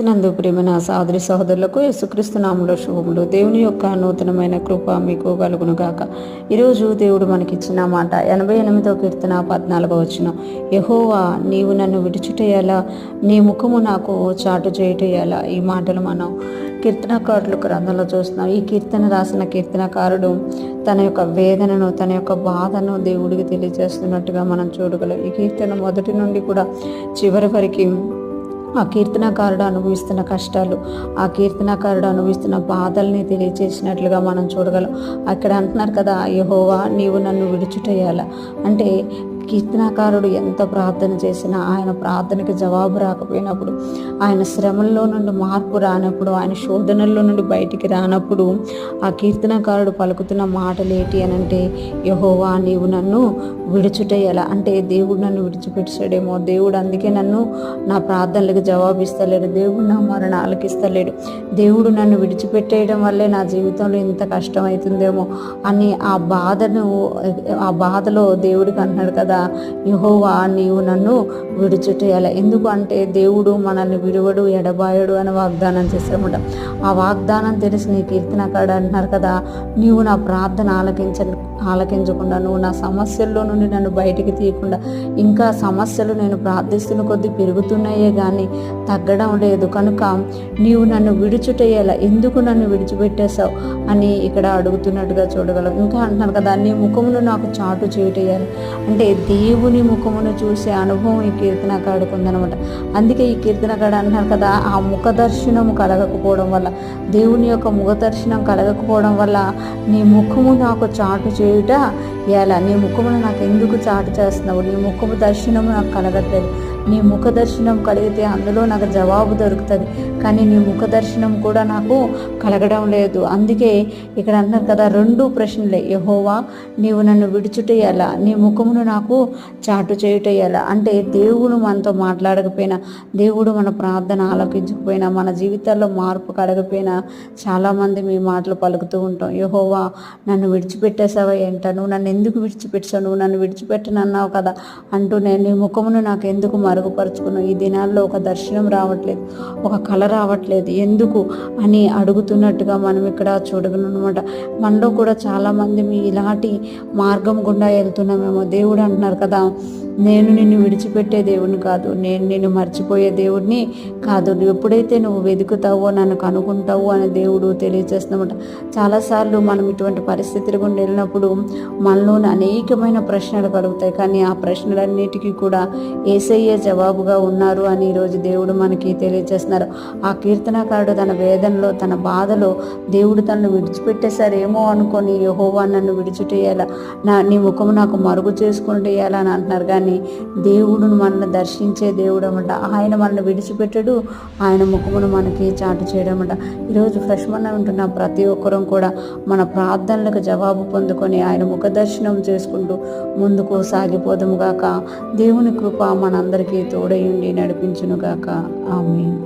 నందు ప్రియమైన సహోదరి సహోదరులకు యేసుక్రీస్తు నామములో శుభములు. దేవుని యొక్క నూతనమైన కృప మీకు కలుగును గాక. ఈరోజు దేవుడు మనకిచ్చిన మాట 88వ కీర్తన 14వ వచనం. యెహోవా నీవు నన్ను విడిచుటేయాలా, నీ ముఖము నాకు చాటు చేయుటేయాలా. ఈ మాటలు మనం కీర్తనకారుల గ్రంథంలో చూస్తున్నాం. ఈ కీర్తన రాసిన కీర్తనకారుడు తన యొక్క వేదనను, తన యొక్క బాధను దేవుడికి తెలియజేస్తున్నట్టుగా మనం చూడగలం. ఈ కీర్తన మొదటి నుండి కూడా చివరి వరకు ఆ కీర్తనకారుడు అనుభవిస్తున్న కష్టాలు, ఆ కీర్తనకారుడు అనుభవిస్తున్న బాధల్ని తెలియచేసినట్లుగా మనం చూడగలం. అక్కడ అంటున్నారు కదా, యెహోవా నీవు నన్ను విడిచుటేయాల అంటే కీర్తనకారుడు ఎంత ప్రార్థన చేసినా ఆయన ప్రార్థనకి జవాబు రాకపోయినప్పుడు, ఆయన శ్రమల్లో నుండి మార్పు రానప్పుడు, ఆయన శోధనల్లో నుండి బయటికి రానప్పుడు ఆ కీర్తనకారుడు పలుకుతున్న మాటలు ఏంటి అని అంటే, యెహోవా నీవు నన్ను విడిచుటేయాల అంటే దేవుడు నన్ను విడిచిపెట్టాడేమో, దేవుడు అందుకే నన్ను నా ప్రార్థనలకు జవాబు ఇస్తలేడు, దేవుడు నా మరణ ఆలకిస్తలేడు, దేవుడు నన్ను విడిచిపెట్టేయడం వల్లే నా జీవితంలో ఇంత కష్టం అవుతుందేమో అని ఆ బాధలో దేవుడికి అంటున్నాడు కదా, యెహోవా నీవు నన్ను విడిచుటేయాల. ఎందుకు అంటే దేవుడు మనల్ని విడువడు, ఎడబాయడు అని వాగ్దానం చేశారన్నమాట. ఆ వాగ్దానం తెలిసిన కీర్తనకారుడు అంటున్నారు కదా, నీవు నా ప్రార్థన ఆలకించకుండా, నువ్వు నా సమస్యల్లో నుండి నన్ను బయటికి తీయకుండా, ఇంకా సమస్యలు నేను ప్రార్థిస్తున్న కొద్దీ పెరుగుతున్నాయే కానీ తగ్గడం లేదు, కనుక నీవు నన్ను విడిచుటేయాల, ఎందుకు నన్ను విడిచిపెట్టేశావు అని ఇక్కడ అడుగుతున్నట్టుగా చూడగలం. ఇంకా అంటున్నారు కదా, నీ ముఖమును నాకు చాటు చేయుటేయాలి అంటే దేవుని ముఖమును చూసే అనుభవం ఈ కీర్తనకారుడికి ఉందనమాట. అందుకే ఈ కీర్తనకారుడు అంటున్నారు కదా, ఆ ముఖ దర్శనము కలగకపోవడం వల్ల, దేవుని యొక్క ముఖ దర్శనం కలగకపోవడం వల్ల నీ ముఖము నాకు చాటు చేయుట ఎలా, నీ ముఖమును నాకు ఎందుకు చాటు చేస్తున్నావు, నీ ముఖము దర్శనము నాకు కలగట్లేదు, నీ ముఖ దర్శనం కలిగితే అందులో నాకు జవాబు దొరుకుతుంది, కానీ నీ ముఖ దర్శనం కూడా నాకు కలగడం లేదు. అందుకే ఇక్కడ అంటున్నారు కదా, రెండు ప్రశ్నలే, యెహోవా నీవు నన్ను విడిచుటేయాలా, నీ ముఖమును నాకు చాటు చేయుటేయాలా అంటే దేవుడు మనతో మాట్లాడకపోయినా, దేవుడు మన ప్రార్థన ఆలకించకపోయినా, మన జీవితాల్లో మార్పు కలగపోయినా చాలామంది మీ మాటలు పలుకుతూ ఉంటాం, యెహోవా నన్ను విడిచిపెట్టేసావా ఏంట, నువ్వు నన్ను ఎందుకు విడిచిపెట్టావు, నువ్వు నన్ను విడిచిపెట్టనన్నావు కదా అంటూ నేను నీ ముఖమును నాకు ఎందుకు మరుగుపరుచుకున్నావు, ఈ దినాల్లో ఒక దర్శనం రావట్లేదు, ఒక కళ రావట్లేదు ఎందుకు అని అడుగుతున్నట్టుగా మనం ఇక్కడ చూడగలనమాట. మనలో కూడా చాలామంది మీ ఇలాంటి మార్గం గుండా వెళ్తున్నామేమో. దేవుడు అంటున్నారు కదా, నేను నిన్ను విడిచిపెట్టే దేవుడిని కాదు, నేను నిన్ను మర్చిపోయే దేవుడిని కాదు, ఎప్పుడైతే నువ్వు వెతుకుతావో నన్ను కనుక్కుంటావు అని దేవుడు తెలియజేస్తున్నమాట. చాలాసార్లు మనం ఇటువంటి పరిస్థితులు గుండా వెళ్ళినప్పుడు మనలోని అనేకమైన ప్రశ్నలు కలుగుతాయి, కానీ ఆ ప్రశ్నలన్నిటికీ కూడా యేసయ్యే జవాబుగా ఉన్నారు అని ఈరోజు దేవుడు మనకి తెలియజేస్తున్నారు. ఆ కీర్తనకారుడు తన వేదనలో, తన బాధలో దేవుడు తనను విడిచిపెట్టేశారేమో అనుకొని యెహోవా నన్ను విడిచిటేయాలా, నీ ముఖము నాకు మరుగు చేసుకుంటేయాలా అని అంటున్నారు. కానీ దేవుడు మనల్ని దర్శించే దేవుడు అన్నమాట. ఆయన మనల్ని విడిచిపెట్టడు, ఆయన ముఖమును మనకి చాటు చేయడం అన్నమాట. ఈరోజు ఫ్రెష్ మన ఉంటున్న ప్రతి ఒక్కరం కూడా మన ప్రార్థనలకు జవాబు పొందుకొని ఆయన ముఖ దర్శనం చేసుకుంటూ ముందుకు సాగిపోదుము గాక. దేవుని కృప మనందరికీ తోడయుండి నడిపించును గాక. ఆమేన్.